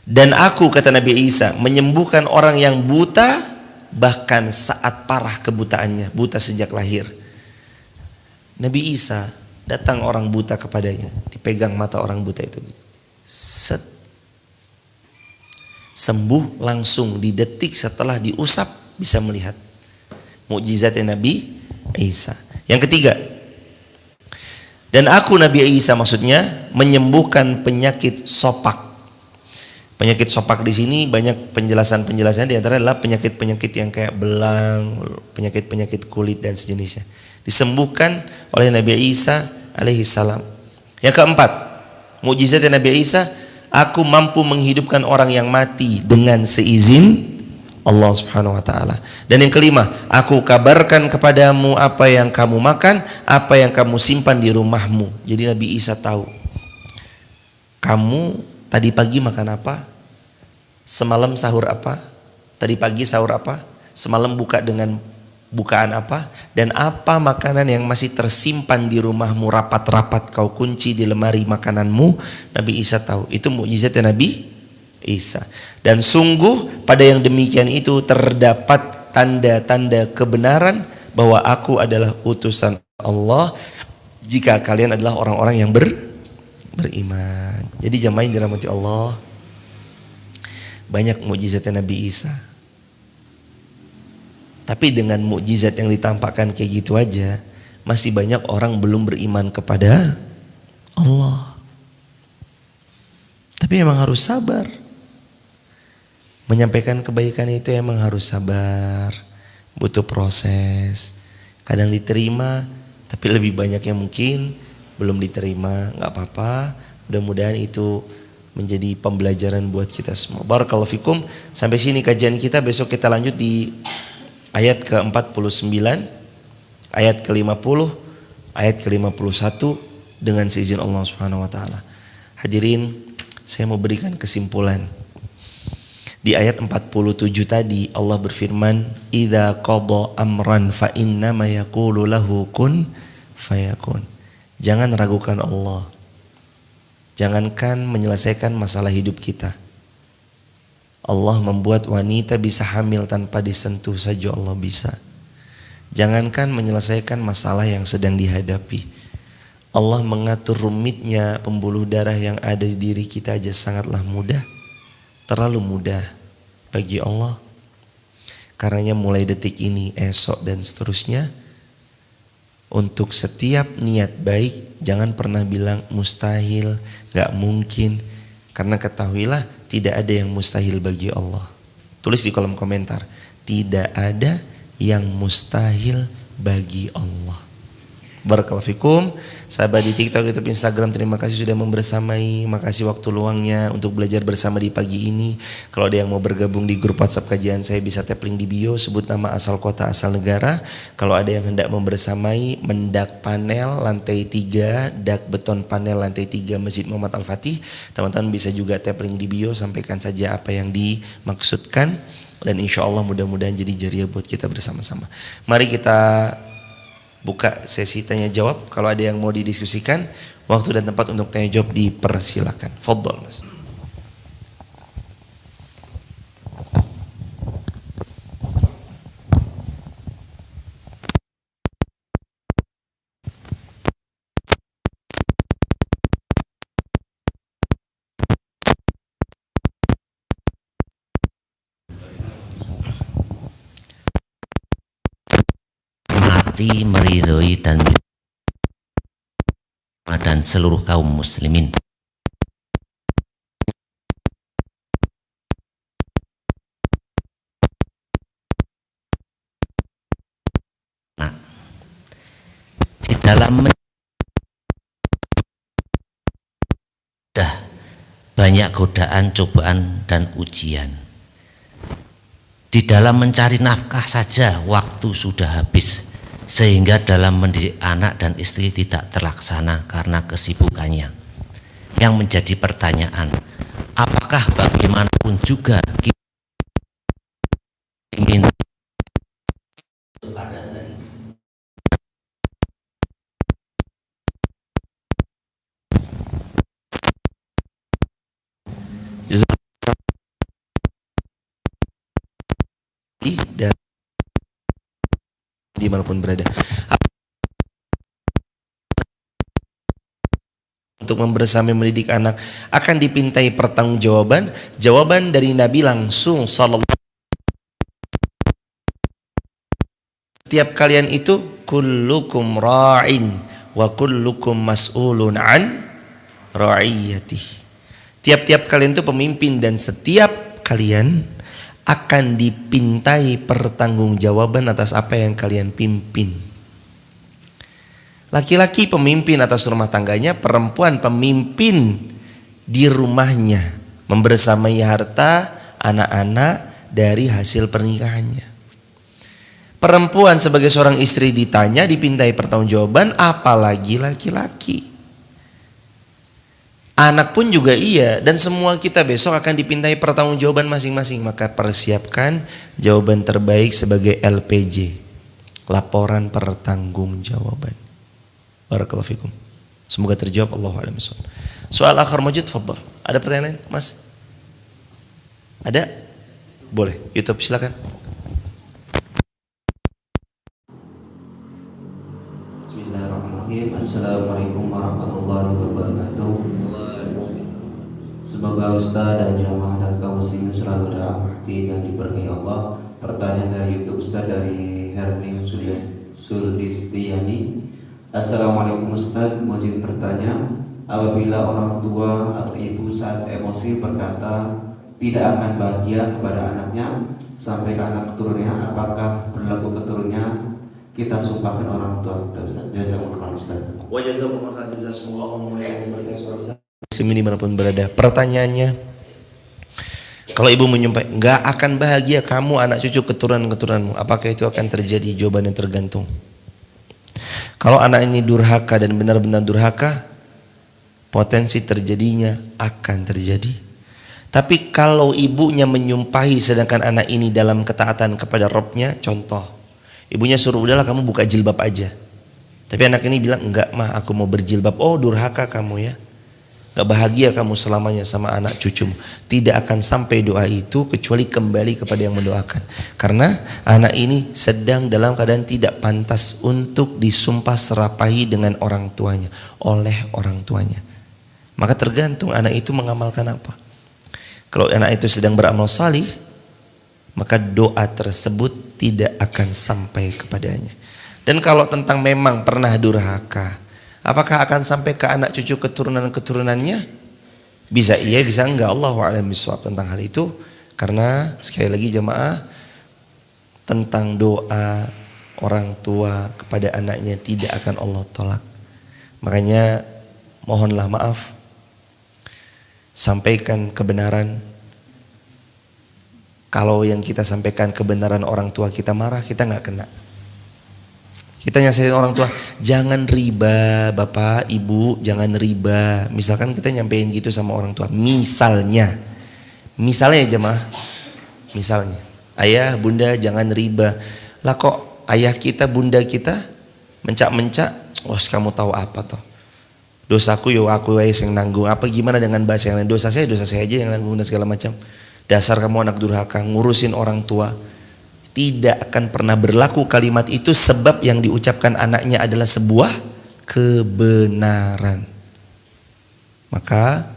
dan aku, kata Nabi Isa, menyembuhkan orang yang buta bahkan saat parah kebutaannya, buta sejak lahir. Nabi Isa datang orang buta kepadanya, dipegang mata orang buta itu, set, sembuh langsung di detik setelah diusap bisa melihat. Mukjizatnya Nabi Isa. Yang ketiga, dan aku Nabi Isa maksudnya menyembuhkan penyakit sopak. Penyakit sopak di sini banyak penjelasan-penjelasannya, di antara adalah penyakit-penyakit yang kayak belang, penyakit-penyakit kulit dan sejenisnya. Disembuhkan oleh Nabi Isa alaihi salam. Yang keempat, mukjizat Nabi Isa, aku mampu menghidupkan orang yang mati dengan seizin Allah Subhanahu wa taala. Dan yang kelima, aku kabarkan kepadamu apa yang kamu makan, apa yang kamu simpan di rumahmu. Jadi Nabi Isa tahu, kamu tadi pagi makan apa, semalam sahur apa, tadi pagi sahur apa, semalam buka dengan bukaan apa, dan apa makanan yang masih tersimpan di rumahmu rapat-rapat kau kunci di lemari makananmu. Nabi Isa tahu. Itu mukjizatnya Nabi Isa. Dan sungguh pada yang demikian itu terdapat tanda-tanda kebenaran bahwa aku adalah utusan Allah jika kalian adalah orang-orang yang beriman. Jadi jamaah yang dirahmati Allah, banyak mukjizatnya Nabi Isa. Tapi dengan mukjizat yang ditampakkan kayak gitu aja, masih banyak orang belum beriman kepada Allah. Tapi emang harus sabar. Menyampaikan kebaikan itu emang harus sabar, butuh proses. Kadang diterima, tapi lebih banyak yang mungkin belum diterima. Gak apa-apa, mudah-mudahan itu menjadi pembelajaran buat kita semua. Barakallahu fikum. Sampai sini kajian kita. Besok kita lanjut di ayat ke-49, ayat ke-50, ayat ke-51 dengan seizin Allah Subhanahu wa taala. Hadirin, saya mau berikan kesimpulan. Di ayat 47 tadi Allah berfirman, "Idza qada amran fa innama yaqulu lahu kun fayakun." Jangan ragukan Allah. Jangankan menyelesaikan masalah hidup kita. Allah membuat wanita bisa hamil tanpa disentuh saja Allah bisa. Jangankan menyelesaikan masalah yang sedang dihadapi. Allah mengatur rumitnya pembuluh darah yang ada di diri kita aja sangatlah mudah. Terlalu mudah bagi Allah. Karenanya mulai detik ini, esok dan seterusnya, untuk setiap niat baik jangan pernah bilang mustahil, gak mungkin. Karena ketahuilah tidak ada yang mustahil bagi Allah. Tulis di kolom komentar, tidak ada yang mustahil bagi Allah. Barakallahu fikum. Sahabat di TikTok, YouTube, Instagram, terima kasih sudah membersamai. Makasih waktu luangnya untuk belajar bersama di pagi ini. Kalau ada yang mau bergabung di grup WhatsApp kajian saya, bisa tap link di bio, sebut nama, asal kota, asal negara. Kalau ada yang hendak membersamai mendak panel lantai 3, dak beton panel lantai 3 Masjid Muhammad Al-Fatih, teman-teman bisa juga tap link di bio, sampaikan saja apa yang dimaksudkan. Dan insya Allah mudah-mudahan jadi jariah buat kita bersama-sama. Mari kita buka sesi tanya jawab. Kalau ada yang mau didiskusikan, waktu dan tempat untuk tanya jawab dipersilakan. Fadhol Mas. Mati meridhoi dan seluruh kaum muslimin. Nah, di dalam sudah banyak godaan, cobaan dan ujian. Di dalam mencari nafkah saja waktu sudah habis, sehingga dalam mendidik anak dan istri tidak terlaksana karena kesibukannya. Yang menjadi pertanyaan, apakah bagaimanapun juga kita ingin pada hari dan dimanapun berada, untuk membersamai mendidik anak akan dipintai pertanggungjawaban. Jawaban dari Nabi langsung sallallahu. Setiap kalian itu kullukum ra'in wa kullukum mas'ulun an ra'iyatih. Tiap-tiap kalian itu pemimpin dan setiap kalian akan dipintai pertanggungjawaban atas apa yang kalian pimpin. Laki-laki pemimpin atas rumah tangganya, perempuan pemimpin di rumahnya, membersamai harta anak-anak dari hasil pernikahannya. Perempuan sebagai seorang istri ditanya, dipintai pertanggungjawaban, apalagi laki-laki. Anak pun juga iya, dan semua kita besok akan dipintai pertanggungjawaban masing-masing. Maka persiapkan jawaban terbaik sebagai LPJ, laporan pertanggungjawaban. Barakallahu fikum. Semoga terjawab. Allahu a'lam bishawab. Soal akhir mawjud, fadhal. Ada pertanyaan lain, Mas? Ada? Boleh. YouTube silakan. Bismillahirrahmanirrahim. Assalamualaikum warahmatullahi wabarakatuh. Semoga Ustaz dan jamaah dan kaum muslimin selalu dirahmati dan diberkahi Allah. Pertanyaan dari YouTube Ustaz dari Herning Sulistiani. Assalamualaikum Ustaz, mau izin bertanya, apabila orang tua atau ibu saat emosi berkata tidak akan bahagia kepada anaknya sampai ke anak keturunannya, apakah berlaku keturunannya kita sumpahkan orang tua kita Ustaz? Jazakumullah Ustaz. Wa jazakumullah khairan jazakumullah yang berkah suara muslimin dimanapun berada. Pertanyaannya, kalau ibu menyumpah nggak akan bahagia kamu anak cucu keturunan-keturunanmu, apakah itu akan terjadi? Jawabannya tergantung. Kalau anak ini durhaka dan benar-benar durhaka, potensi terjadinya akan terjadi. Tapi kalau ibunya menyumpahi sedangkan anak ini dalam ketaatan kepada Robnya, contoh, ibunya suruh udahlah kamu buka jilbab aja, tapi anak ini bilang enggak mah aku mau berjilbab. Oh durhaka kamu ya, gak bahagia kamu selamanya sama anak cucumu. Tidak akan sampai doa itu kecuali kembali kepada yang mendoakan. Karena anak ini sedang dalam keadaan tidak pantas untuk disumpah serapahi dengan orang tuanya, oleh orang tuanya. Maka tergantung anak itu mengamalkan apa. Kalau anak itu sedang beramal salih, maka doa tersebut tidak akan sampai kepadanya. Dan kalau tentang memang pernah durhaka, apakah akan sampai ke anak cucu keturunan-keturunannya? Bisa iya, bisa enggak. Allahu a'lam bishawab tentang hal itu. Karena sekali lagi jemaah, tentang doa orang tua kepada anaknya tidak akan Allah tolak. Makanya mohonlah maaf, sampaikan kebenaran. Kalau yang kita sampaikan kebenaran orang tua kita marah, kita nggak kena. Kita nyasihin orang tua, jangan riba bapak ibu, jangan riba. Misalkan kita nyampein gitu sama orang tua, misalnya jemaah, misalnya ayah bunda jangan riba. Lah kok ayah kita bunda kita mencak-mencak, wah kamu tahu apa toh, dosaku yo aku yang nanggung. Apa gimana dengan bahasa yang lain, dosa saya aja yang nanggung dan segala macam. Dasar kamu anak durhaka, ngurusin orang tua. Tidak akan pernah berlaku kalimat itu sebab yang diucapkan anaknya adalah sebuah kebenaran. Maka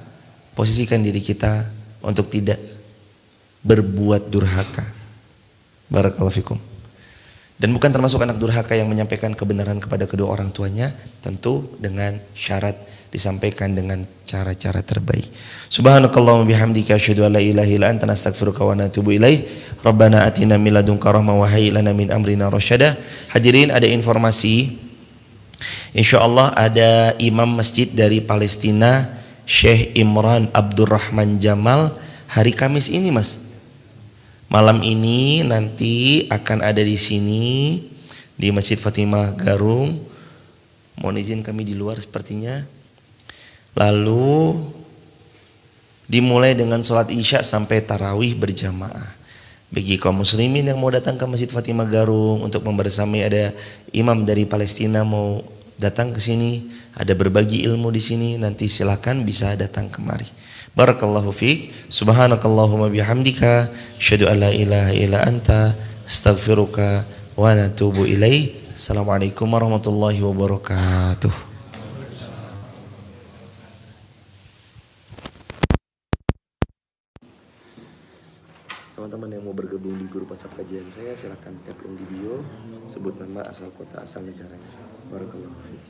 posisikan diri kita untuk tidak berbuat durhaka. Barakallahu fikum. Dan bukan termasuk anak durhaka yang menyampaikan kebenaran kepada kedua orang tuanya, tentu dengan syarat disampaikan dengan cara-cara terbaik. Subhanakallahumma bihamdika asyhadu an la ilaha illa anta nastaghfiruka wa natubu ilaik. Rabbana atina min ladunka rahmah wa hayyi lana min amrina rasyada. Hadirin, ada informasi. Insyaallah ada imam masjid dari Palestina, Syekh Imran Abdurrahman Jamal, hari Kamis ini Mas. Malam ini nanti akan ada di sini di Masjid Fatimah Garung. Mohon izin kami di luar sepertinya. Lalu dimulai dengan sholat isya sampai tarawih berjamaah. Bagi kaum muslimin yang mau datang ke Masjid Fatimah Garung untuk membersamai, ada imam dari Palestina mau datang ke sini, ada berbagi ilmu di sini, nanti silakan bisa datang kemari. Barakallahu fiik. Subhanakallahumma bihamdika asyhadu an la ilaha illa anta astaghfiruka wa natubu ilaik. Assalamualaikum warahmatullahi wabarakatuh. Teman-teman yang mau bergabung di grup WhatsApp kajian saya, silakan tap link di bio, sebut nama, asal kota, asal negaranya. Barakallahu fiik.